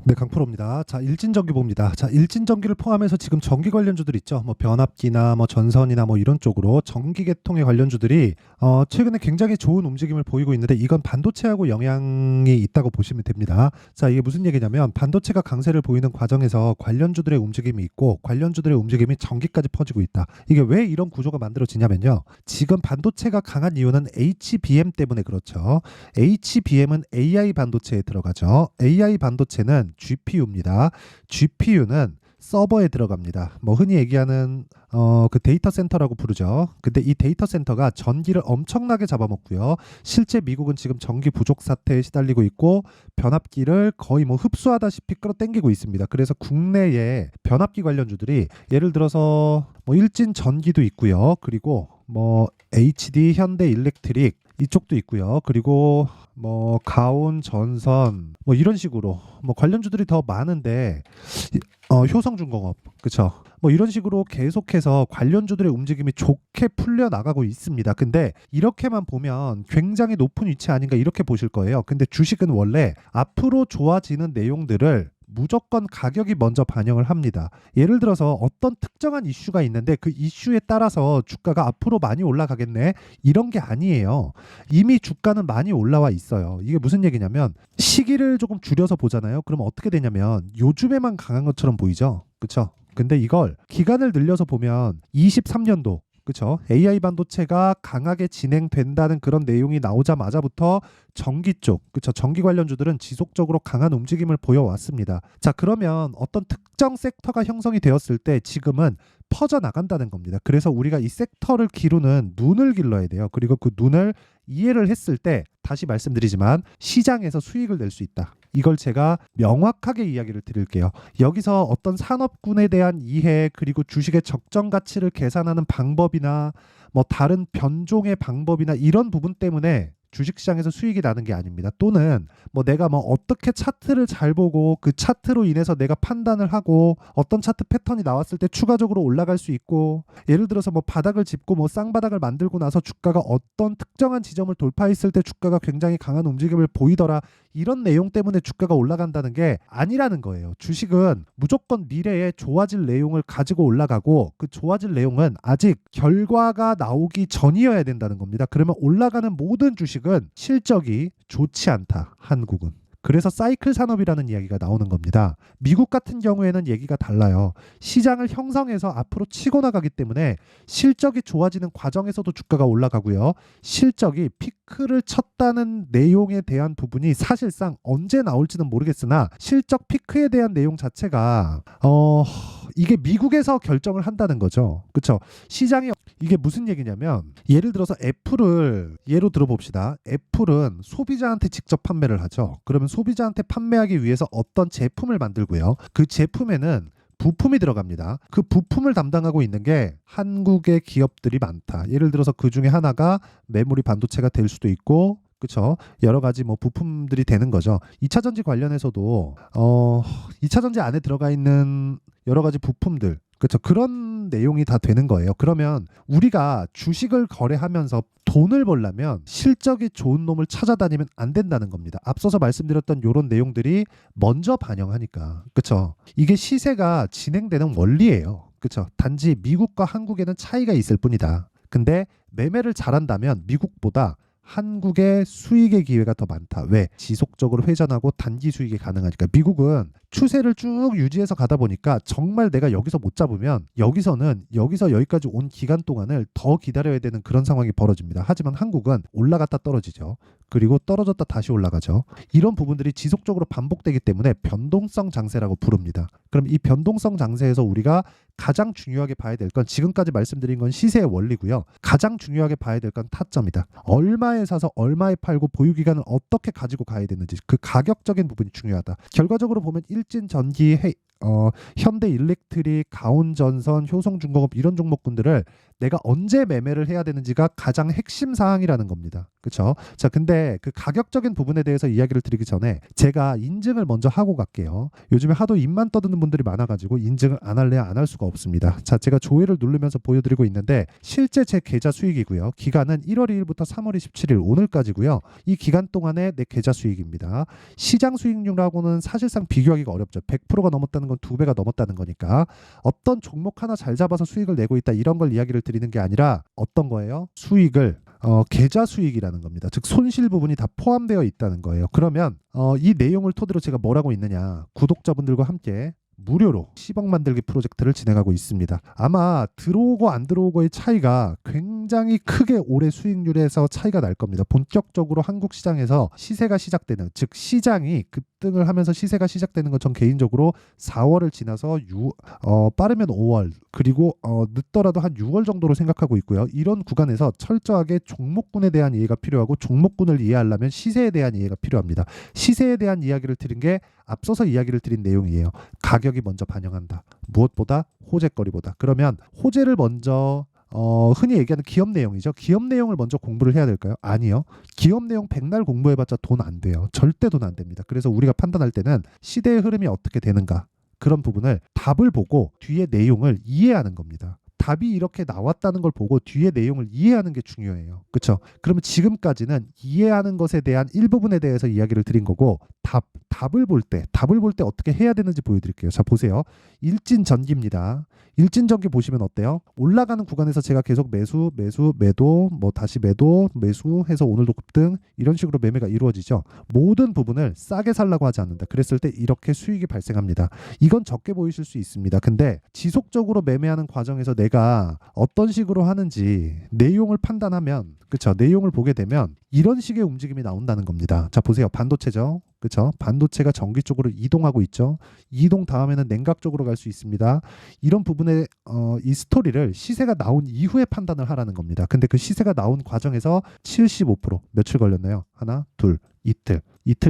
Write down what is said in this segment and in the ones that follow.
네, 강프로입니다. 자, 일진전기 봅니다. 자, 일진전기를 포함해서 지금 전기 관련주들 있죠. 뭐 변압기나 뭐 전선이나 뭐 이런 쪽으로 전기 계통의 관련주들이 최근에 굉장히 좋은 움직임을 보이고 있는데 이건 반도체하고 영향이 있다고 보시면 됩니다. 자, 이게 무슨 얘기냐면 반도체가 강세를 보이는 과정에서 관련주들의 움직임이 있고 관련주들의 움직임이 전기까지 퍼지고 있다. 이게 왜 이런 구조가 만들어지냐면요. 지금 반도체가 강한 이유는 HBM 때문에 그렇죠. HBM은 AI 반도체에 들어가죠. AI 반도체는 GPU입니다. GPU는 서버에 들어갑니다. 뭐 흔히 얘기하는 그 데이터 센터라고 부르죠. 근데 이 데이터 센터가 전기를 엄청나게 잡아먹고요. 실제 미국은 지금 전기 부족 사태에 시달리고 있고 변압기를 거의 뭐 흡수하다시피 끌어당기고 있습니다. 그래서 국내에 변압기 관련주들이 예를 들어서 뭐 일진 전기도 있고요. 그리고 뭐 HD 현대 일렉트릭 이쪽도 있고요. 그리고 뭐 가온 전선 뭐 이런 식으로 뭐 관련주들이 더 많은데 효성중공업 그쵸 뭐 이런 식으로 계속해서 관련주들의 움직임이 좋게 풀려 나가고 있습니다. 근데 이렇게만 보면 굉장히 높은 위치 아닌가 이렇게 보실 거예요. 근데 주식은 원래 앞으로 좋아지는 내용들을 무조건 가격이 먼저 반영을 합니다. 예를 들어서 어떤 특정한 이슈가 있는데 그 이슈에 따라서 주가가 앞으로 많이 올라가겠네 이런 게 아니에요. 이미 주가는 많이 올라와 있어요. 이게 무슨 얘기냐면 시기를 조금 줄여서 보잖아요. 그러면 어떻게 되냐면 요즘에만 강한 것처럼 보이죠. 그렇죠? 근데 이걸 기간을 늘려서 보면 23년도 그렇죠? AI 반도체가 강하게 진행된다는 그런 내용이 나오자마자부터 전기 쪽, 그렇죠? 전기 관련주들은 지속적으로 강한 움직임을 보여왔습니다. 자, 그러면 어떤 특정 섹터가 형성이 되었을 때 지금은 퍼져 나간다는 겁니다. 그래서 우리가 이 섹터를 기르는 눈을 길러야 돼요. 그리고 그 눈을 이해를 했을 때 다시 말씀드리지만 시장에서 수익을 낼 수 있다. 이걸 제가 명확하게 이야기를 드릴게요. 여기서 어떤 산업군에 대한 이해 그리고 주식의 적정 가치를 계산하는 방법이나 뭐 다른 변종의 방법이나 이런 부분 때문에 주식시장에서 수익이 나는 게 아닙니다. 또는 뭐 내가 뭐 어떻게 차트를 잘 보고 그 차트로 인해서 내가 판단을 하고 어떤 차트 패턴이 나왔을 때 추가적으로 올라갈 수 있고 예를 들어서 뭐 바닥을 짚고 뭐 쌍바닥을 만들고 나서 주가가 어떤 특정한 지점을 돌파했을 때 주가가 굉장히 강한 움직임을 보이더라 이런 내용 때문에 주가가 올라간다는 게 아니라는 거예요. 주식은 무조건 미래에 좋아질 내용을 가지고 올라가고 그 좋아질 내용은 아직 결과가 나오기 전이어야 된다는 겁니다. 그러면 올라가는 모든 주식은 실적이 좋지 않다. 한국은. 그래서 사이클 산업이라는 이야기가 나오는 겁니다. 미국 같은 경우에는 얘기가 달라요. 시장을 형성해서 앞으로 치고 나가기 때문에 실적이 좋아지는 과정에서도 주가가 올라가고요. 실적이 피크를 쳤다는 내용에 대한 부분이 사실상 언제 나올지는 모르겠으나 실적 피크에 대한 내용 자체가 이게 미국에서 결정을 한다는 거죠. 그렇죠? 시장이 이게 무슨 얘기냐면 예를 들어서 애플을 예로 들어봅시다. 애플은 소비자한테 직접 판매를 하죠. 그러면 소비자한테 판매하기 위해서 어떤 제품을 만들고요. 그 제품에는 부품이 들어갑니다. 그 부품을 담당하고 있는 게 한국의 기업들이 많다. 예를 들어서 그 중에 하나가 메모리 반도체가 될 수도 있고 그렇죠. 여러 가지 뭐 부품들이 되는 거죠. 2차 전지 관련해서도 2차 전지 안에 들어가 있는 여러 가지 부품들 그렇죠. 그런 내용이 다 되는 거예요. 그러면 우리가 주식을 거래하면서 돈을 벌려면 실적이 좋은 놈을 찾아다니면 안 된다는 겁니다. 앞서서 말씀드렸던 이런 내용들이 먼저 반영하니까. 그렇죠. 이게 시세가 진행되는 원리예요. 그렇죠. 단지 미국과 한국에는 차이가 있을 뿐이다. 근데 매매를 잘한다면 미국보다 한국의 수익의 기회가 더 많다. 왜? 지속적으로 회전하고 단기 수익이 가능하니까. 미국은 추세를 쭉 유지해서 가다 보니까 정말 내가 여기서 못 잡으면 여기서 여기까지 온 기간 동안을 더 기다려야 되는 그런 상황이 벌어집니다. 하지만 한국은 올라갔다 떨어지죠. 그리고 떨어졌다 다시 올라가죠. 이런 부분들이 지속적으로 반복되기 때문에 변동성 장세라고 부릅니다. 그럼 이 변동성 장세에서 우리가 가장 중요하게 봐야 될 건 지금까지 말씀드린 건 시세의 원리고요. 가장 중요하게 봐야 될 건 타점이다. 얼마에 사서 얼마에 팔고 보유기간을 어떻게 가지고 가야 되는지 그 가격적인 부분이 중요하다. 결과적으로 보면 일진 전기 현대일렉트릭, 가온전선, 효성중공업 이런 종목군들을 내가 언제 매매를 해야 되는지가 가장 핵심 사항이라는 겁니다. 그렇죠? 자, 근데 그 가격적인 부분에 대해서 이야기를 드리기 전에 제가 인증을 먼저 하고 갈게요. 요즘에 하도 입만 떠드는 분들이 많아가지고 인증을 안 할래야 안 할 수가 없습니다. 자, 제가 조회를 누르면서 보여드리고 있는데 실제 제 계좌 수익이고요. 기간은 1월 2일부터 3월 27일 오늘까지고요. 이 기간 동안의 내 계좌 수익입니다. 시장 수익률하고는 사실상 비교하기가 어렵죠. 100%가 넘었다는 건 2배가 넘었다는 거니까 어떤 종목 하나 잘 잡아서 수익을 내고 있다 이런 걸 이야기를 드리는 게 아니라 어떤 거예요? 수익을 계좌 수익이라는 겁니다. 즉 손실 부분이 다 포함되어 있다는 거예요. 그러면 이 내용을 토대로 제가 뭘 하고 있느냐? 구독자분들과 함께 무료로 10억 만들기 프로젝트를 진행하고 있습니다. 아마 들어오고 안 들어오고의 차이가 굉장히 크게 올해 수익률에서 차이가 날 겁니다. 본격적으로 한국 시장에서 시세가 시작되는, 즉 시장이 급등을 하면서 시세가 시작되는 건 전 개인적으로 4월을 지나서 빠르면 5월 그리고 늦더라도 한 6월 정도로 생각하고 있고요. 이런 구간에서 철저하게 종목군에 대한 이해가 필요하고 종목군을 이해하려면 시세에 대한 이해가 필요합니다. 시세에 대한 이야기를 드린 게 앞서서 이야기를 드린 내용이에요. 가격이 먼저 반영한다. 무엇보다 호재거리보다. 그러면 호재를 먼저 흔히 얘기하는 기업 내용이죠. 기업 내용을 먼저 공부를 해야 될까요? 아니요. 기업 내용 백날 공부해봤자 돈 안 돼요. 절대 돈 안 됩니다. 그래서 우리가 판단할 때는 시대의 흐름이 어떻게 되는가 그런 부분을 답을 보고 뒤에 내용을 이해하는 겁니다. 답이 이렇게 나왔다는 걸 보고 뒤에 내용을 이해하는 게 중요해요. 그렇죠? 그러면 지금까지는 이해하는 것에 대한 일부분에 대해서 이야기를 드린 거고 답을 볼 때 어떻게 해야 되는지 보여드릴게요. 자, 보세요. 일진전기입니다. 일진전기 보시면 어때요? 올라가는 구간에서 제가 계속 매수, 매도, 뭐 다시 매도, 매수해서 오늘도 급등 이런 식으로 매매가 이루어지죠. 모든 부분을 싸게 살라고 하지 않는다. 그랬을 때 이렇게 수익이 발생합니다. 이건 적게 보이실 수 있습니다. 근데 지속적으로 매매하는 과정에서 내가 어떤 식으로 하는지 내용을 판단하면, 그렇죠? 내용을 보게 되면 이런 식의 움직임이 나온다는 겁니다. 자, 보세요. 반도체죠. 그렇죠? 반도체가 전기 쪽으로 이동하고 있죠. 이동 다음에는 냉각 쪽으로 갈 수 있습니다. 이런 부분에 이 스토리를 시세가 나온 이후에 판단을 하라는 겁니다. 근데 그 시세가 나온 과정에서 75% 며칠 걸렸나요? 하나, 둘, 이틀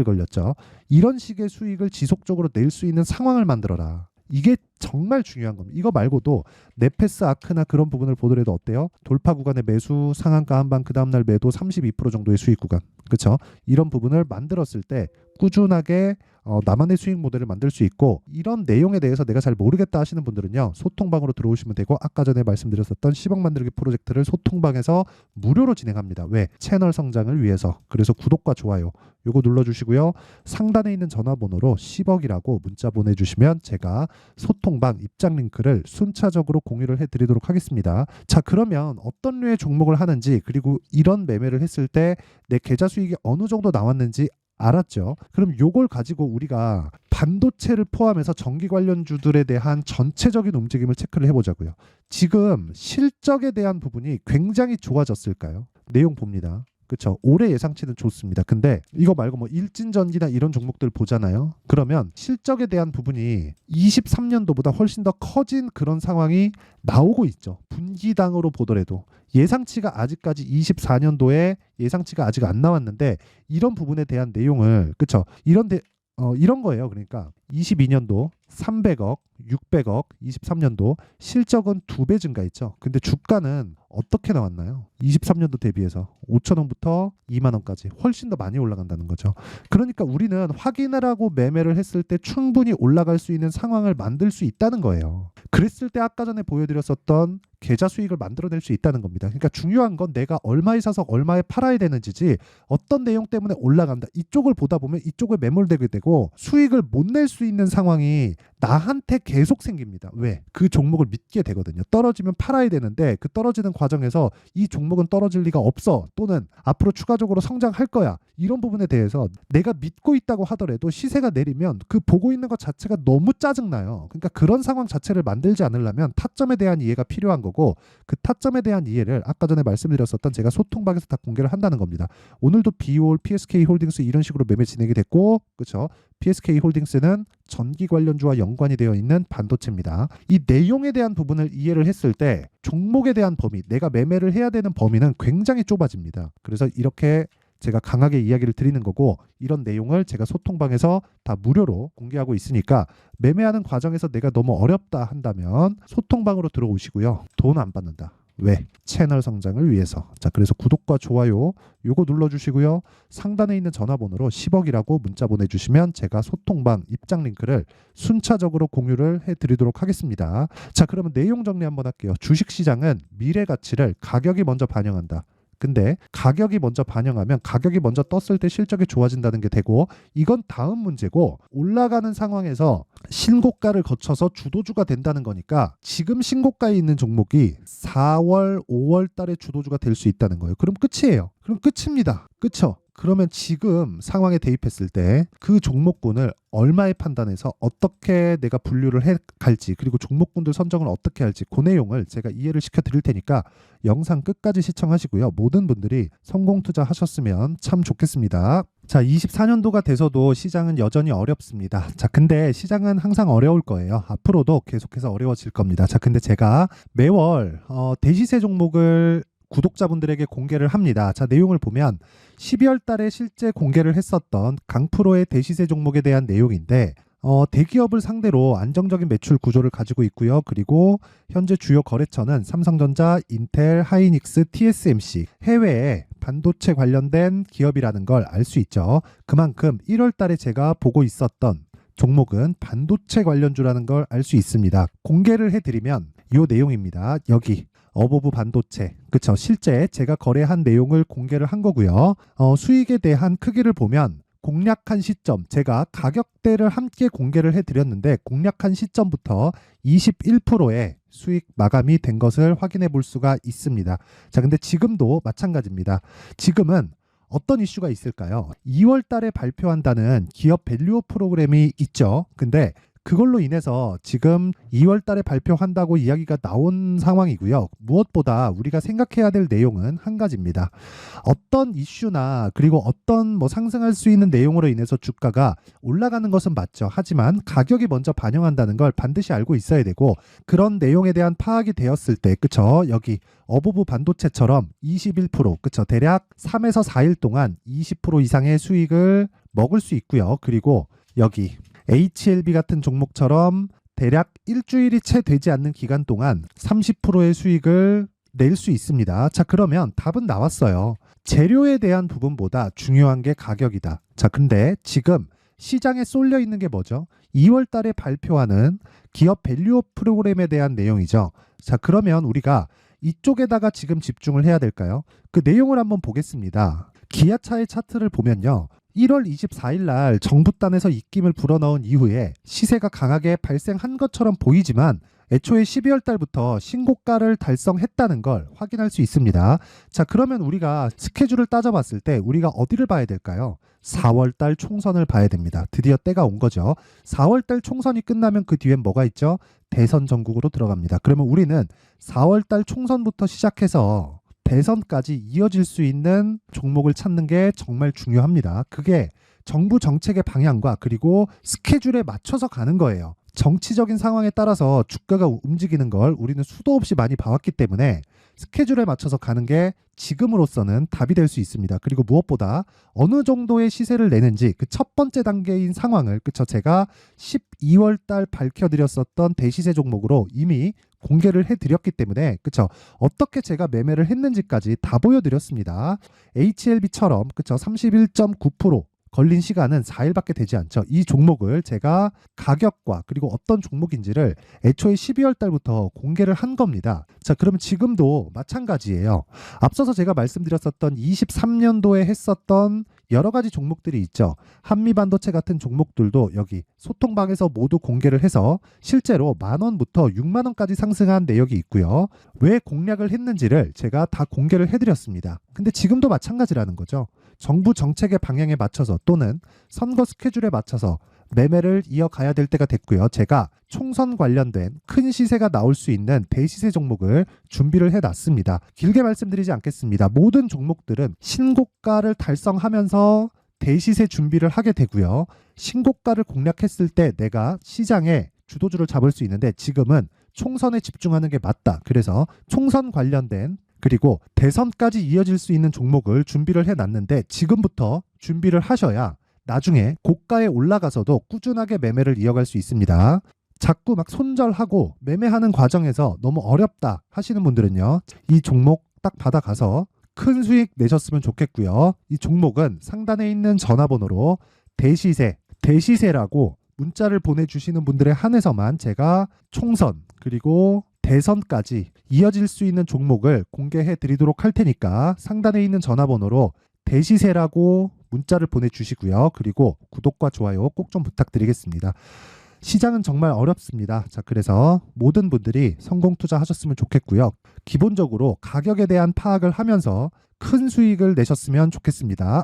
걸렸죠. 이런 식의 수익을 지속적으로 낼 수 있는 상황을 만들어라. 이게 정말 중요한 겁니다. 이거 말고도 네페스 아크나 그런 부분을 보더라도 어때요? 돌파 구간의 매수, 상한가 한방, 그 다음날 매도 32% 정도의 수익 구간. 그렇죠? 이런 부분을 만들었을 때 꾸준하게 나만의 수익 모델을 만들 수 있고, 이런 내용에 대해서 내가 잘 모르겠다 하시는 분들은요, 소통방으로 들어오시면 되고, 아까 전에 말씀드렸었던 10억 만들기 프로젝트를 소통방에서 무료로 진행합니다. 왜? 채널 성장을 위해서. 그래서 구독과 좋아요 요거 눌러주시고요. 상단에 있는 전화번호로 10억이라고 문자 보내주시면 제가 소통방 입장 링크를 순차적으로 공유를 해드리도록 하겠습니다. 자, 그러면 어떤 류의 종목을 하는지, 그리고 이런 매매를 했을 때 내 계좌 수익이 어느 정도 나왔는지 알았죠? 그럼 요걸 가지고 우리가 반도체를 포함해서 전기 관련주들에 대한 전체적인 움직임을 체크를 해보자고요. 지금 실적에 대한 부분이 굉장히 좋아졌을까요? 내용 봅니다. 그렇죠. 올해 예상치는 좋습니다. 근데 이거 말고 뭐 일진전기나 이런 종목들 보잖아요. 그러면 실적에 대한 부분이 23년도보다 훨씬 더 커진 그런 상황이 나오고 있죠. 분기당으로 보더라도 예상치가 아직까지 24년도에 예상치가 아직 안 나왔는데, 이런 부분에 대한 내용을, 그렇죠. 이런 거예요. 그러니까 22년도 300억, 600억, 23년도 실적은 2배 증가했죠. 근데 주가는 어떻게 나왔나요? 23년도 대비해서 5천원부터 2만원까지 훨씬 더 많이 올라간다는 거죠. 그러니까 우리는 확인을 하고 매매를 했을 때 충분히 올라갈 수 있는 상황을 만들 수 있다는 거예요. 그랬을 때 아까 전에 보여드렸었던 계좌 수익을 만들어낼 수 있다는 겁니다. 그러니까 중요한 건 내가 얼마에 사서 얼마에 팔아야 되는지지, 어떤 내용 때문에 올라간다 이쪽을 보다 보면 이쪽에 매몰되게 되고 수익을 못 낼 수 있는 상황이 나한테 계속 생깁니다. 왜? 그 종목을 믿게 되거든요. 떨어지면 팔아야 되는데 그 떨어지는 과정에서 이 종목은 떨어질 리가 없어, 또는 앞으로 추가적으로 성장할 거야, 이런 부분에 대해서 내가 믿고 있다고 하더라도 시세가 내리면 그 보고 있는 것 자체가 너무 짜증나요. 그러니까 그런 상황 자체를 만들지 않으려면 타점에 대한 이해가 필요한 거고, 그 타점에 대한 이해를 아까 전에 말씀드렸었던 제가 소통방에서 다 공개를 한다는 겁니다. 오늘도 비올, PSK 홀딩스 이런 식으로 매매 진행이 됐고, 그렇죠? PSK 홀딩스는 전기 관련주와 연관이 되어 있는 반도체입니다. 이 내용에 대한 부분을 이해를 했을 때 종목에 대한 범위, 내가 매매를 해야 되는 범위는 굉장히 좁아집니다. 그래서 이렇게 제가 강하게 이야기를 드리는 거고, 이런 내용을 제가 소통방에서 다 무료로 공개하고 있으니까 매매하는 과정에서 내가 너무 어렵다 한다면 소통방으로 들어오시고요. 돈 안 받는다. 왜? 채널 성장을 위해서. 자, 그래서 구독과 좋아요 요거 눌러주시고요. 상단에 있는 전화번호로 10억이라고 문자 보내주시면 제가 소통방 입장 링크를 순차적으로 공유를 해드리도록 하겠습니다. 자, 그러면 내용 정리 한번 할게요. 주식시장은 미래 가치를 가격이 먼저 반영한다. 근데 가격이 먼저 반영하면 가격이 먼저 떴을 때 실적이 좋아진다는 게 되고, 이건 다음 문제고, 올라가는 상황에서 신고가를 거쳐서 주도주가 된다는 거니까 지금 신고가에 있는 종목이 4월, 5월 달에 주도주가 될 수 있다는 거예요. 그럼 끝이에요. 그럼 끝입니다. 그쵸? 그러면 지금 상황에 대입했을 때 그 종목군을 얼마에 판단해서 어떻게 내가 분류를 해 갈지, 그리고 종목군들 선정을 어떻게 할지, 그 내용을 제가 이해를 시켜 드릴 테니까 영상 끝까지 시청하시고요. 모든 분들이 성공 투자하셨으면 참 좋겠습니다. 자, 24년도가 돼서도 시장은 여전히 어렵습니다. 자, 근데 시장은 항상 어려울 거예요. 앞으로도 계속해서 어려워질 겁니다. 자, 근데 제가 매월 대시세 종목을 구독자분들에게 공개를 합니다. 자, 내용을 보면 12월 달에 실제 공개를 했었던 강프로의 대시세 종목에 대한 내용인데, 대기업을 상대로 안정적인 매출 구조를 가지고 있고요. 그리고 현재 주요 거래처는 삼성전자, 인텔, 하이닉스, TSMC, 해외에 반도체 관련된 기업이라는 걸 알 수 있죠. 그만큼 1월 달에 제가 보고 있었던 종목은 반도체 관련주라는 걸 알 수 있습니다. 공개를 해드리면 이 내용입니다. 여기 어보브 반도체, 그쵸? 실제 제가 거래한 내용을 공개를 한 거고요. 수익에 대한 크기를 보면 공략한 시점, 제가 가격대를 함께 공개를 해드렸는데 공략한 시점부터 21%의 수익 마감이 된 것을 확인해 볼 수가 있습니다. 자, 근데 지금도 마찬가지입니다. 지금은 어떤 이슈가 있을까요? 2월 달에 발표한다는 기업 밸류업 프로그램이 있죠. 근데 그걸로 인해서 지금 2월 달에 발표한다고 이야기가 나온 상황이고요. 무엇보다 우리가 생각해야 될 내용은 한 가지입니다. 어떤 이슈나 그리고 어떤 상승할 수 있는 내용으로 인해서 주가가 올라가는 것은 맞죠. 하지만 가격이 먼저 반영한다는 걸 반드시 알고 있어야 되고, 그런 내용에 대한 파악이 되었을 때, 그쵸? 여기 어보브 반도체처럼 21%, 그쵸? 대략 3에서 4일 동안 20% 이상의 수익을 먹을 수 있고요. 그리고 여기 HLB 같은 종목처럼 대략 일주일이 채 되지 않는 기간 동안 30%의 수익을 낼 수 있습니다. 자, 그러면 답은 나왔어요. 재료에 대한 부분보다 중요한 게 가격이다. 자, 근데 지금 시장에 쏠려 있는 게 뭐죠? 2월 달에 발표하는 기업 밸류업 프로그램에 대한 내용이죠. 자, 그러면 우리가 이쪽에다가 지금 집중을 해야 될까요? 그 내용을 한번 보겠습니다. 기아차의 차트를 보면요. 1월 24일 날 정부단에서 입김을 불어넣은 이후에 시세가 강하게 발생한 것처럼 보이지만 애초에 12월 달부터 신고가를 달성했다는 걸 확인할 수 있습니다. 자, 그러면 우리가 스케줄을 따져봤을 때 우리가 어디를 봐야 될까요? 4월 달 총선을 봐야 됩니다. 드디어 때가 온 거죠. 4월 달 총선이 끝나면 그 뒤엔 뭐가 있죠? 대선 전국으로 들어갑니다. 그러면 우리는 4월 달 총선부터 시작해서 대선까지 이어질 수 있는 종목을 찾는 게 정말 중요합니다. 그게 정부 정책의 방향과 그리고 스케줄에 맞춰서 가는 거예요. 정치적인 상황에 따라서 주가가 움직이는 걸 우리는 수도 없이 많이 봐왔기 때문에 스케줄에 맞춰서 가는 게 지금으로서는 답이 될 수 있습니다. 그리고 무엇보다 어느 정도의 시세를 내는지 그 첫 번째 단계인 상황을, 그쵸? 제가 12월 달 밝혀드렸었던 대시세 종목으로 이미 공개를 해드렸기 때문에, 그쵸? 어떻게 제가 매매를 했는지까지 다 보여드렸습니다. HLB처럼, 그쵸? 31.9% 걸린 시간은 4일밖에 되지 않죠. 이 종목을 제가 가격과 그리고 어떤 종목인지를 애초에 12월 달부터 공개를 한 겁니다. 자, 그러면 지금도 마찬가지예요. 앞서서 제가 말씀드렸었던 23년도에 했었던 여러 가지 종목들이 있죠. 한미반도체 같은 종목들도 여기 소통방에서 모두 공개를 해서 실제로 10,000원부터 60,000원까지 상승한 내역이 있고요. 왜 공략을 했는지를 제가 다 공개를 해드렸습니다. 근데 지금도 마찬가지라는 거죠. 정부 정책의 방향에 맞춰서 또는 선거 스케줄에 맞춰서 매매를 이어가야 될 때가 됐고요. 제가 총선 관련된 큰 시세가 나올 수 있는 대시세 종목을 준비를 해놨습니다. 길게 말씀드리지 않겠습니다. 모든 종목들은 신고가를 달성하면서 대시세 준비를 하게 되고요. 신고가를 공략했을 때 내가 시장에 주도주를 잡을 수 있는데 지금은 총선에 집중하는 게 맞다. 그래서 총선 관련된 그리고 대선까지 이어질 수 있는 종목을 준비를 해놨는데 지금부터 준비를 하셔야 나중에 고가에 올라가서도 꾸준하게 매매를 이어갈 수 있습니다. 자꾸 막 손절하고 매매하는 과정에서 너무 어렵다 하시는 분들은요, 이 종목 딱 받아가서 큰 수익 내셨으면 좋겠고요. 이 종목은 상단에 있는 전화번호로 대시세라고 문자를 보내주시는 분들에 한해서만 제가 총선 그리고 대선까지 이어질 수 있는 종목을 공개해 드리도록 할 테니까 상단에 있는 전화번호로 대시세라고 문자를 보내주시고요. 그리고 구독과 좋아요 꼭 좀 부탁드리겠습니다. 시장은 정말 어렵습니다. 자, 그래서 모든 분들이 성공 투자하셨으면 좋겠고요. 기본적으로 가격에 대한 파악을 하면서 큰 수익을 내셨으면 좋겠습니다.